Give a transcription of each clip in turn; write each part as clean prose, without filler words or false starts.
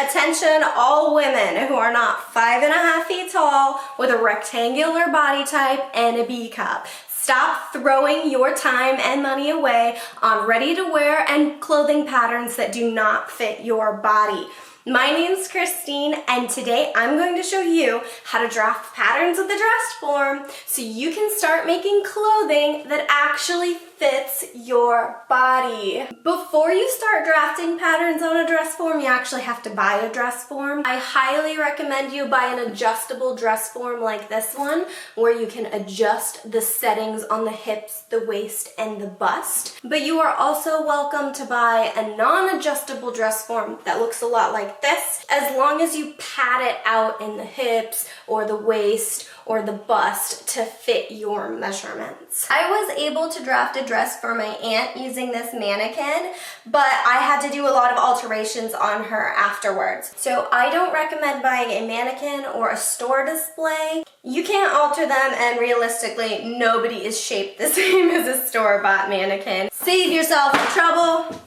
Attention all women who are not 5.5 feet tall with a rectangular body type and a B cup. Stop throwing your time and money away on ready-to-wear and clothing patterns that do not fit your body. My name's Christine, and today I'm going to show you how to draft patterns of the dress form so you can start making clothing that actually fits your body. Before you start drafting patterns on a dress form, you actually have to buy a dress form. I highly recommend you buy an adjustable dress form like this one, where you can adjust the settings on the hips, the waist, and the bust. But you are also welcome to buy a non-adjustable dress form that looks a lot like this, as long as you pad it out in the hips or the waist or the bust to fit your measurements. I was able to draft a dress for my aunt using this mannequin, but I had to do a lot of alterations on her afterwards. So I don't recommend buying a mannequin or a store display. You can't alter them, and realistically, nobody is shaped the same as a store-bought mannequin. Save yourself the trouble.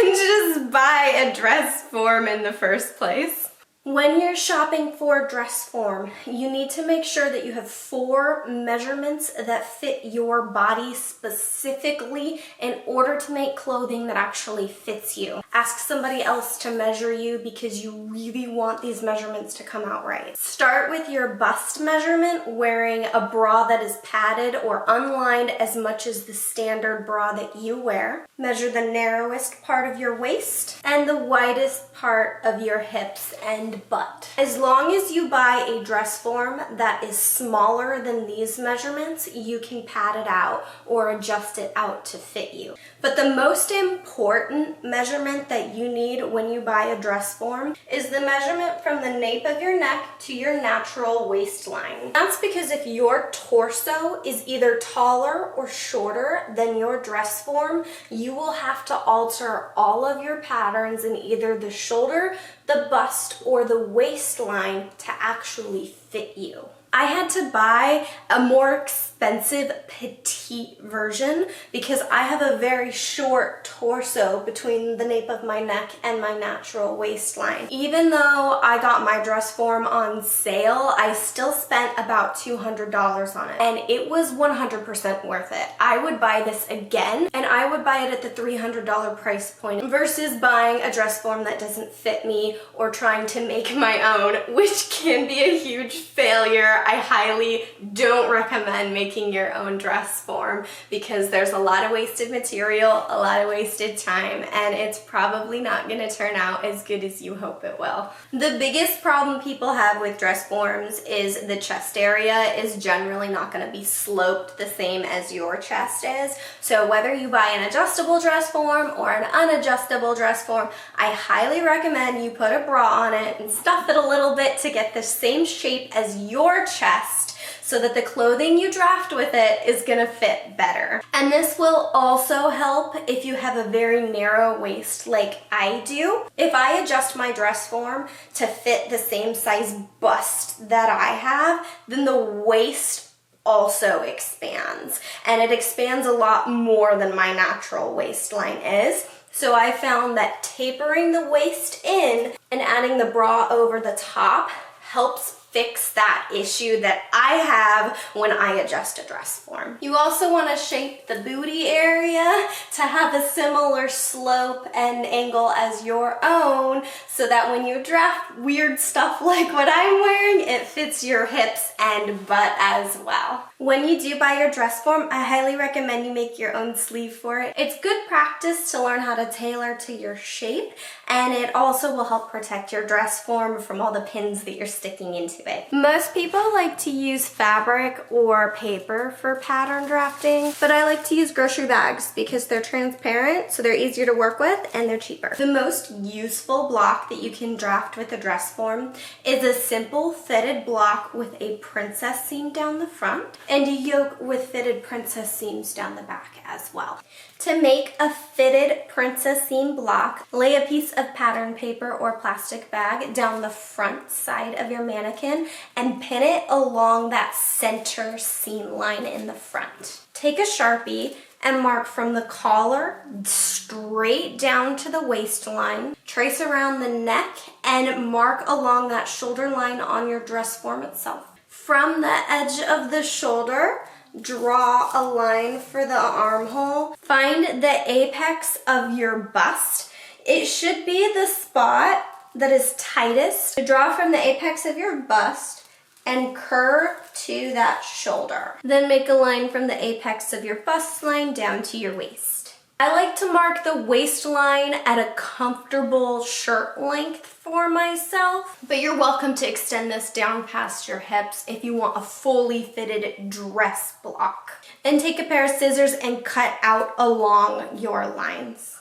Just buy a dress form in the first place. When you're shopping for a dress form, you need to make sure that you have 4 measurements that fit your body specifically in order to make clothing that actually fits you. Ask somebody else to measure you because you really want these measurements to come out right. Start with your bust measurement, wearing a bra that is padded or unlined as much as the standard bra that you wear. Measure the narrowest part of your waist and the widest part of your hips and butt. As long as you buy a dress form that is smaller than these measurements, you can pad it out or adjust it out to fit you. But the most important measurement that you need when you buy a dress form is the measurement from the nape of your neck to your natural waistline. That's because if your torso is either taller or shorter than your dress form, you will have to alter all of your patterns in either the shoulder, the bust, or the waistline to actually fit you. I had to buy a more expensive petite version because I have a very short torso between the nape of my neck and my natural waistline. Even though I got my dress form on sale, I still spent about $200 on it, and it was 100% worth it. I would buy this again, and I would buy it at the $300 price point versus buying a dress form that doesn't fit me or trying to make my own, which can be a huge failure. I highly don't recommend making your own dress form because there's a lot of wasted material, a lot of wasted time, and it's probably not going to turn out as good as you hope it will. The biggest problem people have with dress forms is the chest area is generally not going to be sloped the same as your chest is. So whether you buy an adjustable dress form or an unadjustable dress form, I highly recommend you put a bra on it and stuff it a little bit to get the same shape as your chest, so that the clothing you draft with it is gonna fit better. And this will also help if you have a very narrow waist like I do. If I adjust my dress form to fit the same size bust that I have, then the waist also expands, and it expands a lot more than my natural waistline is. So I found that tapering the waist in and adding the bra over the top helps fix that issue that I have when I adjust a dress form. You also want to shape the booty area to have a similar slope and angle as your own, so that when you draft weird stuff like what I'm wearing, it fits your hips and butt as well. When you do buy your dress form, I highly recommend you make your own sleeve for it. It's good practice to learn how to tailor to your shape, and it also will help protect your dress form from all the pins that you're sticking into it. Most people like to use fabric or paper for pattern drafting, but I like to use grocery bags because they're transparent, so they're easier to work with and they're cheaper. The most useful block that you can draft with a dress form is a simple fitted block with a princess seam down the front and a yoke with fitted princess seams down the back as well. To make a fitted princess seam block, lay a piece of pattern paper or plastic bag down the front side of your mannequin and pin it along that center seam line in the front. Take a Sharpie and mark from the collar straight down to the waistline. Trace around the neck and mark along that shoulder line on your dress form itself. From the edge of the shoulder, draw a line for the armhole. Find the apex of your bust. It should be the spot that is tightest. Draw from the apex of your bust and curve to that shoulder. Then make a line from the apex of your bust line down to your waist. I like to mark the waistline at a comfortable shirt length for myself, but you're welcome to extend this down past your hips if you want a fully fitted dress block. Then take a pair of scissors and cut out along your lines.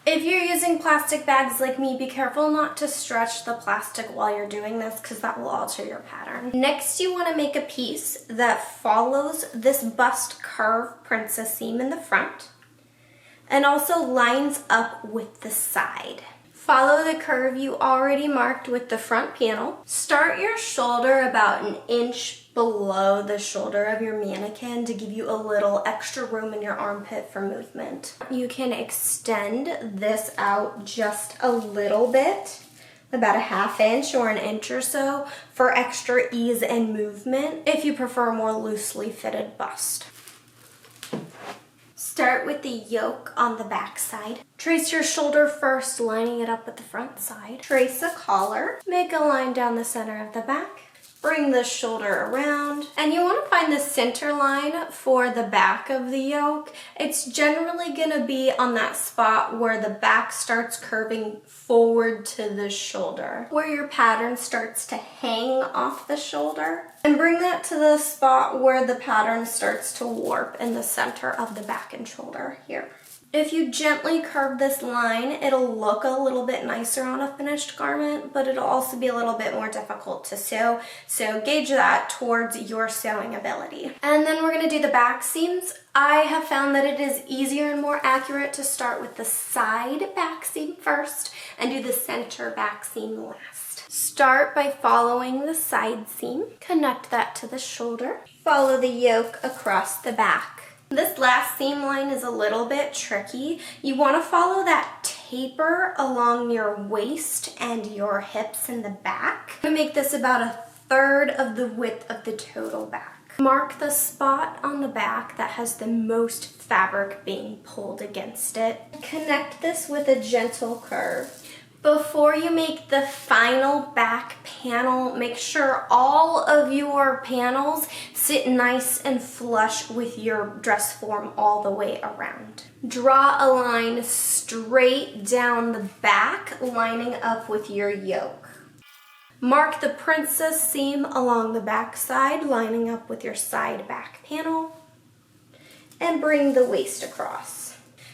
If you're using plastic bags like me, be careful not to stretch the plastic while you're doing this because that will alter your pattern. Next, you want to make a piece that follows this bust curve princess seam in the front and also lines up with the side. Follow the curve you already marked with the front panel. Start your shoulder about an inch below the shoulder of your mannequin to give you a little extra room in your armpit for movement. You can extend this out just a little bit, about a ½ inch or an inch or so, for extra ease and movement if you prefer a more loosely fitted bust. Start with the yoke on the back side. Trace your shoulder first, lining it up with the front side. Trace a collar. Make a line down the center of the back. Bring the shoulder around. And you want to find the center line for the back of the yoke. It's generally going to be on that spot where the back starts curving forward to the shoulder, where your pattern starts to hang off the shoulder. And bring that to the spot where the pattern starts to warp in the center of the back and shoulder here. If you gently curve this line, it'll look a little bit nicer on a finished garment, but it'll also be a little bit more difficult to sew. So gauge that towards your sewing ability. And then we're gonna do the back seams. I have found that it is easier and more accurate to start with the side back seam first and do the center back seam last. Start by following the side seam. Connect that to the shoulder. Follow the yoke across the back. This last seam line is a little bit tricky. You want to follow that taper along your waist and your hips in the back. To make this about a third of the width of the total back. Mark the spot on the back that has the most fabric being pulled against it. Connect this with a gentle curve. Before you make the final back panel, make sure all of your panels sit nice and flush with your dress form all the way around. Draw a line straight down the back, lining up with your yoke. Mark the princess seam along the back side, lining up with your side back panel, and bring the waist across.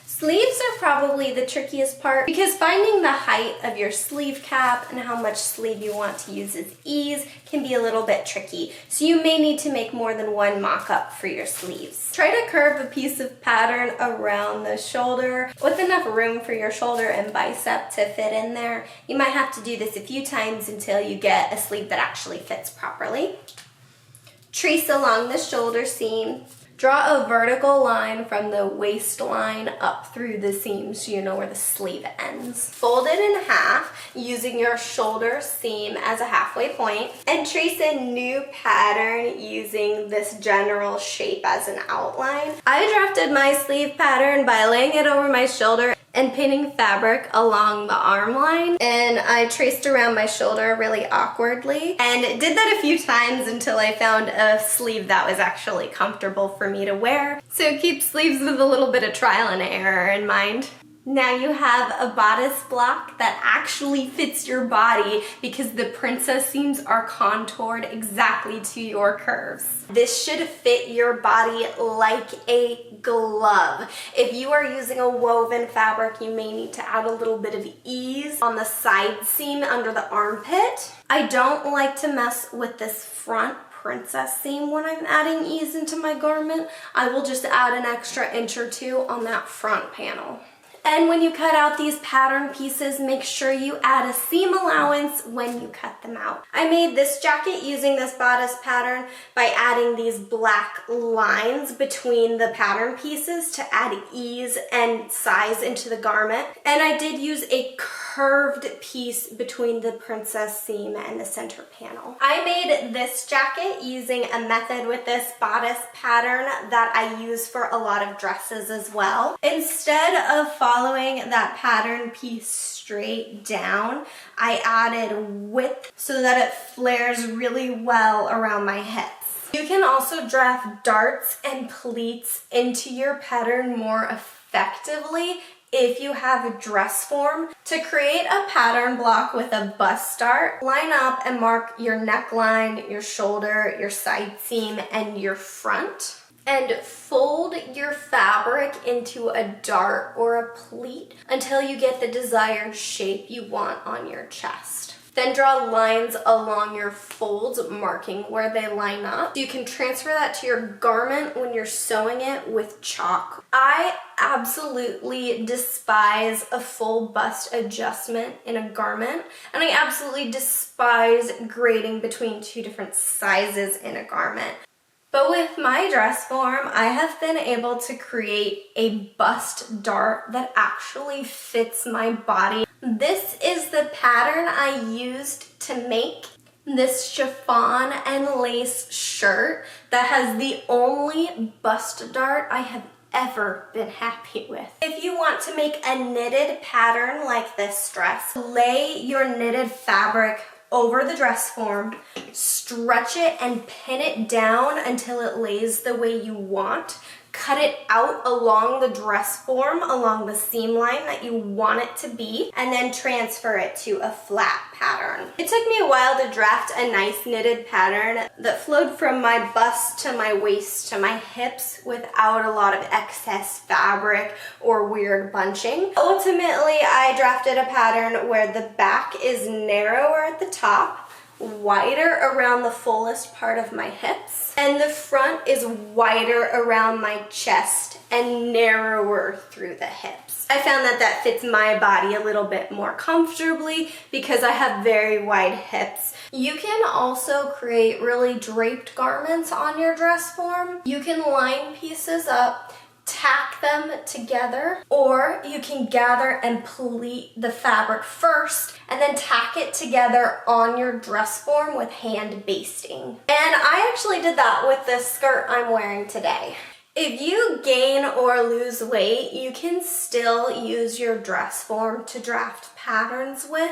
Sleeves are probably the trickiest part because finding the height of your sleeve cap and how much sleeve you want to use as ease can be a little bit tricky. So you may need to make more than one mock-up for your sleeves. Try to curve a piece of pattern around the shoulder with enough room for your shoulder and bicep to fit in there. You might have to do this a few times until you get a sleeve that actually fits properly. Trace along the shoulder seam. Draw a vertical line from the waistline up through the seam so you know where the sleeve ends. Fold it in half using your shoulder seam as a halfway point and trace a new pattern using this general shape as an outline. I drafted my sleeve pattern by laying it over my shoulder and pinning fabric along the arm line, and I traced around my shoulder really awkwardly and did that a few times until I found a sleeve that was actually comfortable for me to wear. So keep sleeves with a little bit of trial and error in mind. Now you have a bodice block that actually fits your body because the princess seams are contoured exactly to your curves. This should fit your body like a glove. If you are using a woven fabric, you may need to add a little bit of ease on the side seam under the armpit. I don't like to mess with this front princess seam when I'm adding ease into my garment. I will just add an extra inch or two on that front panel. And when you cut out these pattern pieces, make sure you add a seam allowance when you cut them out. I made this jacket using this bodice pattern by adding these black lines between the pattern pieces to add ease and size into the garment. And I did use a curved piece between the princess seam and the center panel. I made this jacket using a method with this bodice pattern that I use for a lot of dresses as well. Instead of following that pattern piece straight down, I added width so that it flares really well around my hips. You can also draft darts and pleats into your pattern more effectively if you have a dress form. To create a pattern block with a bust dart, line up and mark your neckline, your shoulder, your side seam, and your front. And fold your fabric into a dart or a pleat until you get the desired shape you want on your chest. Then draw lines along your folds, marking where they line up. You can transfer that to your garment when you're sewing it with chalk. I absolutely despise a full bust adjustment in a garment, and I absolutely despise grading between two different sizes in a garment. But with my dress form, I have been able to create a bust dart that actually fits my body. This is the pattern I used to make this chiffon and lace shirt that has the only bust dart I have ever been happy with. If you want to make a knitted pattern like this dress, lay your knitted fabric over the dress form, stretch it and pin it down until it lays the way you want. Cut it out along the dress form, along the seam line that you want it to be, and then transfer it to a flat pattern. It took me a while to draft a nice knitted pattern that flowed from my bust to my waist to my hips without a lot of excess fabric or weird bunching. Ultimately, I drafted a pattern where the back is narrower at the top, wider around the fullest part of my hips, and the front is wider around my chest and narrower through the hips. I found that that fits my body a little bit more comfortably because I have very wide hips. You can also create really draped garments on your dress form. You can line pieces up, tack them together, or you can gather and pleat the fabric first and then tack it together on your dress form with hand basting. And I actually did that with this skirt I'm wearing today. If you gain or lose weight, you can still use your dress form to draft patterns with,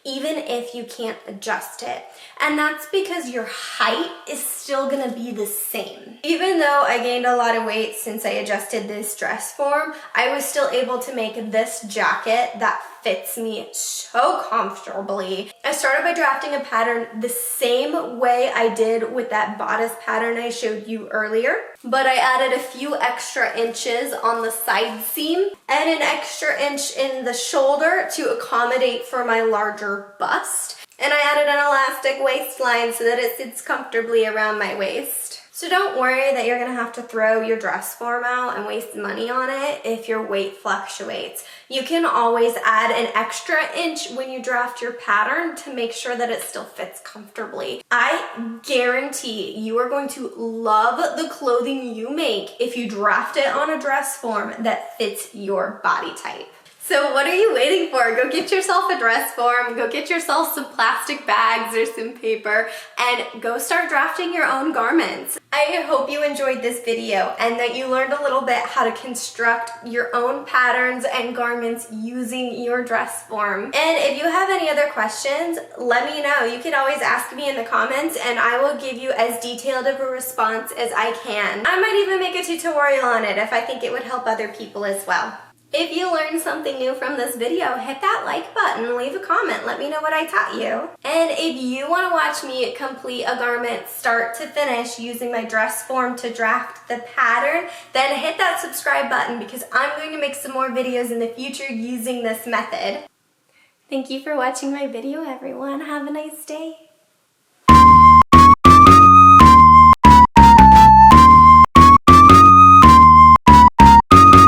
even if you can't adjust it. And that's because your height is still gonna be the same. Even though I gained a lot of weight since I adjusted this dress form, I was still able to make this jacket that fits me so comfortably. I started by drafting a pattern the same way I did with that bodice pattern I showed you earlier, but I added a few extra inches on the side seam and an extra inch in the shoulder to accommodate for my larger bust. And I added an elastic waistline so that it sits comfortably around my waist. So don't worry that you're gonna have to throw your dress form out and waste money on it if your weight fluctuates. You can always add an extra inch when you draft your pattern to make sure that it still fits comfortably. I guarantee you are going to love the clothing you make if you draft it on a dress form that fits your body type. So what are you waiting for? Go get yourself a dress form, go get yourself some plastic bags or some paper, and go start drafting your own garments. I hope you enjoyed this video and that you learned a little bit how to construct your own patterns and garments using your dress form. And if you have any other questions, let me know. You can always ask me in the comments and I will give you as detailed of a response as I can. I might even make a tutorial on it if I think it would help other people as well. If you learned something new from this video, hit that like button, leave a comment, let me know what I taught you. And if you want to watch me complete a garment start to finish using my dress form to draft the pattern, then hit that subscribe button because I'm going to make some more videos in the future using this method. Thank you for watching my video, everyone. Have a nice day.